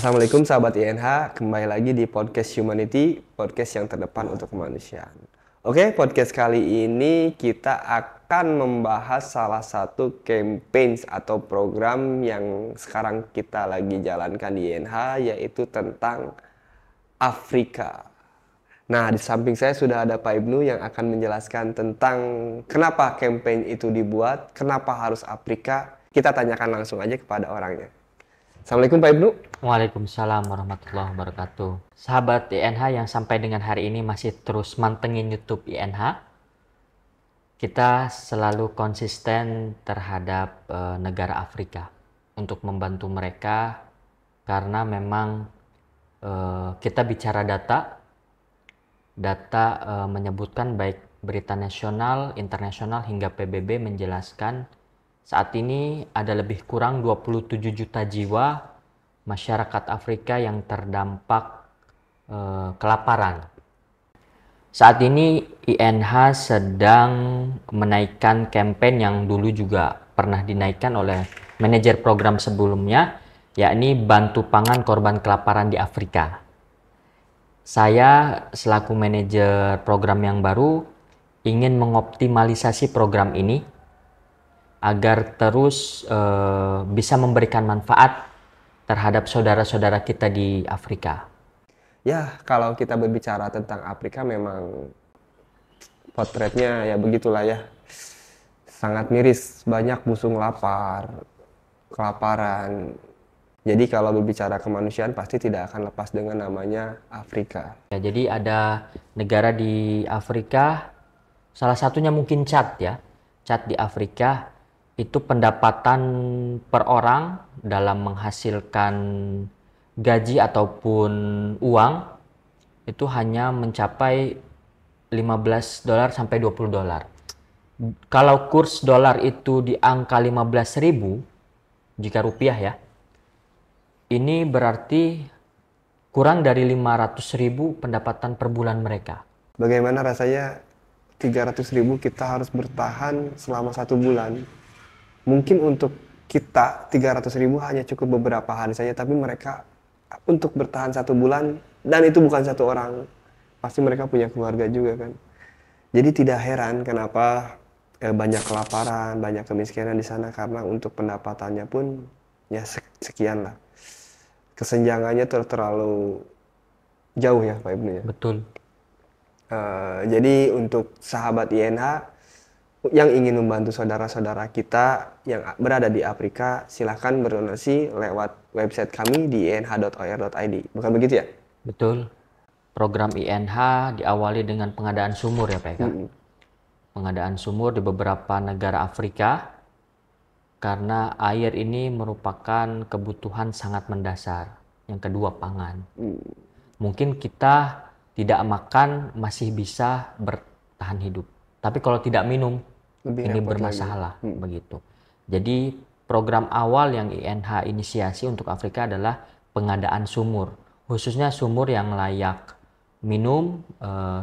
Assalamualaikum sahabat INH, kembali lagi di podcast Humanity, podcast yang terdepan untuk kemanusiaan. Oke, podcast kali ini kita akan membahas salah satu campaign atau program yang sekarang kita lagi jalankan di INH, yaitu tentang Afrika. Nah, di samping saya sudah ada Pak Ibnu yang akan menjelaskan tentang kenapa campaign itu dibuat, kenapa harus Afrika. Kita tanyakan langsung aja kepada orangnya. Assalamualaikum Pak Ibnu. Waalaikumsalam warahmatullahi wabarakatuh. Sahabat INH yang sampai dengan hari ini masih terus mantengin YouTube INH, kita selalu konsisten terhadap negara Afrika untuk membantu mereka karena memang kita bicara data menyebutkan baik berita nasional, internasional hingga PBB menjelaskan saat ini ada lebih kurang 27 juta jiwa masyarakat Afrika yang terdampak kelaparan. Saat ini INH sedang menaikkan campaign yang dulu juga pernah dinaikkan oleh manajer program sebelumnya, yakni bantu pangan korban kelaparan di Afrika. Saya selaku manajer program yang baru ingin mengoptimalisasi program ini agar terus bisa memberikan manfaat terhadap saudara-saudara kita di Afrika. Ya, kalau kita berbicara tentang Afrika memang potretnya ya begitulah ya. Sangat miris, banyak busung lapar, kelaparan. Jadi kalau berbicara kemanusiaan pasti tidak akan lepas dengan namanya Afrika. Ya, jadi ada negara di Afrika, salah satunya mungkin Chad ya. Chad di Afrika itu pendapatan per orang dalam menghasilkan gaji ataupun uang itu hanya mencapai $15 sampai $20. Kalau kurs dolar itu di angka 15.000 jika rupiah ya, ini berarti kurang dari 500.000 pendapatan per bulan mereka. Bagaimana rasanya 300.000 kita harus bertahan selama 1 bulan. Mungkin untuk kita 300.000 hanya cukup beberapa hari saja, tapi mereka untuk bertahan 1 bulan, dan itu bukan satu orang, pasti mereka punya keluarga juga kan. Jadi tidak heran kenapa banyak kelaparan, banyak kemiskinan di sana, karena untuk pendapatannya pun ya sekian lah. Kesenjangannya terlalu jauh ya Pak Ibnu ya. Betul. Jadi untuk sahabat INH yang ingin membantu saudara-saudara kita yang berada di Afrika, silahkan berdonasi lewat website kami di inh.or.id. Bukan begitu ya? Betul. Program INH diawali dengan pengadaan sumur ya Pak Eka. Pengadaan sumur di beberapa negara Afrika karena air ini merupakan kebutuhan sangat mendasar. Yang kedua pangan. Mungkin kita tidak makan masih bisa bertahan hidup. Tapi kalau tidak minum, ini bermasalah begitu. Jadi program awal yang INH inisiasi untuk Afrika adalah pengadaan sumur, khususnya sumur yang layak minum,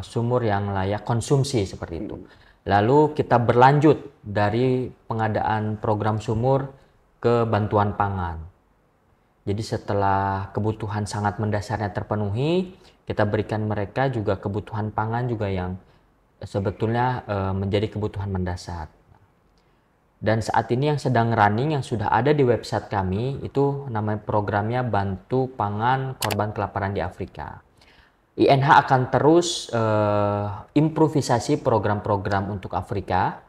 sumur yang layak konsumsi seperti itu. Lalu kita berlanjut dari pengadaan program sumur ke bantuan pangan. Jadi setelah kebutuhan sangat mendasarnya terpenuhi, kita berikan mereka juga kebutuhan pangan juga yang sebetulnya menjadi kebutuhan mendasar. Dan saat ini yang sedang running, yang sudah ada di website kami, itu namanya programnya Bantu Pangan Korban Kelaparan di Afrika. INH akan terus improvisasi program-program untuk Afrika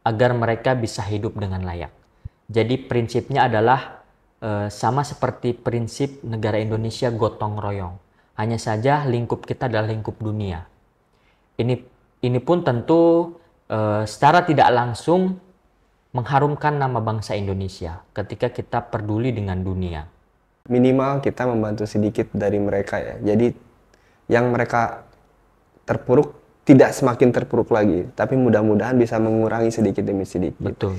agar mereka bisa hidup dengan layak. Jadi prinsipnya adalah sama seperti prinsip negara Indonesia gotong royong. Hanya saja lingkup kita adalah lingkup dunia. Ini pun tentu secara tidak langsung mengharumkan nama bangsa Indonesia ketika kita peduli dengan dunia. Minimal kita membantu sedikit dari mereka ya. Jadi yang mereka terpuruk tidak semakin terpuruk lagi, tapi mudah-mudahan bisa mengurangi sedikit demi sedikit. Betul.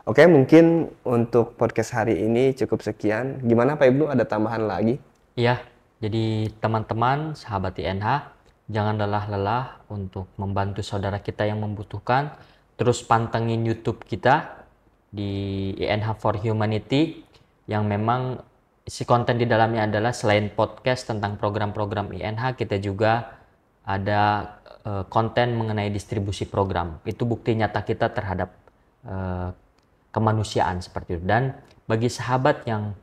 Oke, mungkin untuk podcast hari ini cukup sekian. Gimana Pak Ibnu, ada tambahan lagi? Iya, jadi teman-teman, sahabat INH, jangan lelah-lelah untuk membantu saudara kita yang membutuhkan. Terus pantengin YouTube kita di INH for Humanity yang memang isi konten di dalamnya adalah selain podcast tentang program-program INH, kita juga ada konten mengenai distribusi program. Itu bukti nyata kita terhadap kemanusiaan seperti itu. Dan bagi sahabat yang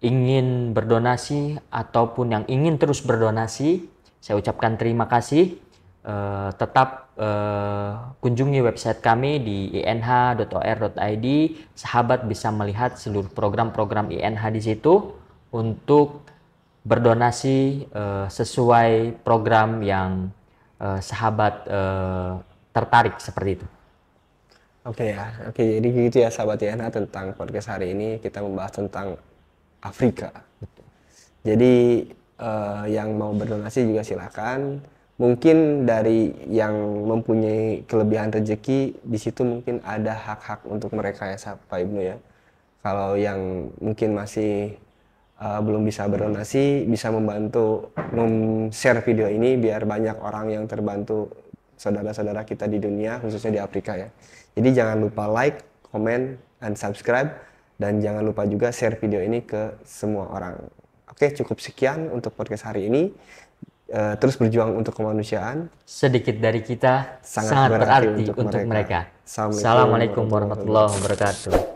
ingin berdonasi ataupun yang ingin terus berdonasi, saya ucapkan terima kasih. Tetap kunjungi website kami di inh.or.id. Sahabat bisa melihat seluruh program-program INH di situ untuk berdonasi sesuai program yang sahabat tertarik seperti itu. Oke ya, oke, jadi gitu ya sahabat INH tentang podcast hari ini. Kita membahas tentang Afrika. Jadi yang mau berdonasi juga silakan. Mungkin dari yang mempunyai kelebihan rezeki di situ mungkin ada hak-hak untuk mereka ya Pak Ibnu ya. Kalau yang mungkin masih belum bisa berdonasi, bisa membantu share video ini biar banyak orang yang terbantu, saudara-saudara kita di dunia, khususnya di Afrika ya. Jadi jangan lupa like, comment, and subscribe, dan jangan lupa juga share video ini ke semua orang. Oke, cukup sekian untuk podcast hari ini. Terus berjuang untuk kemanusiaan. Sedikit dari kita sangat berarti untuk mereka. Assalamualaikum warahmatullahi wabarakatuh.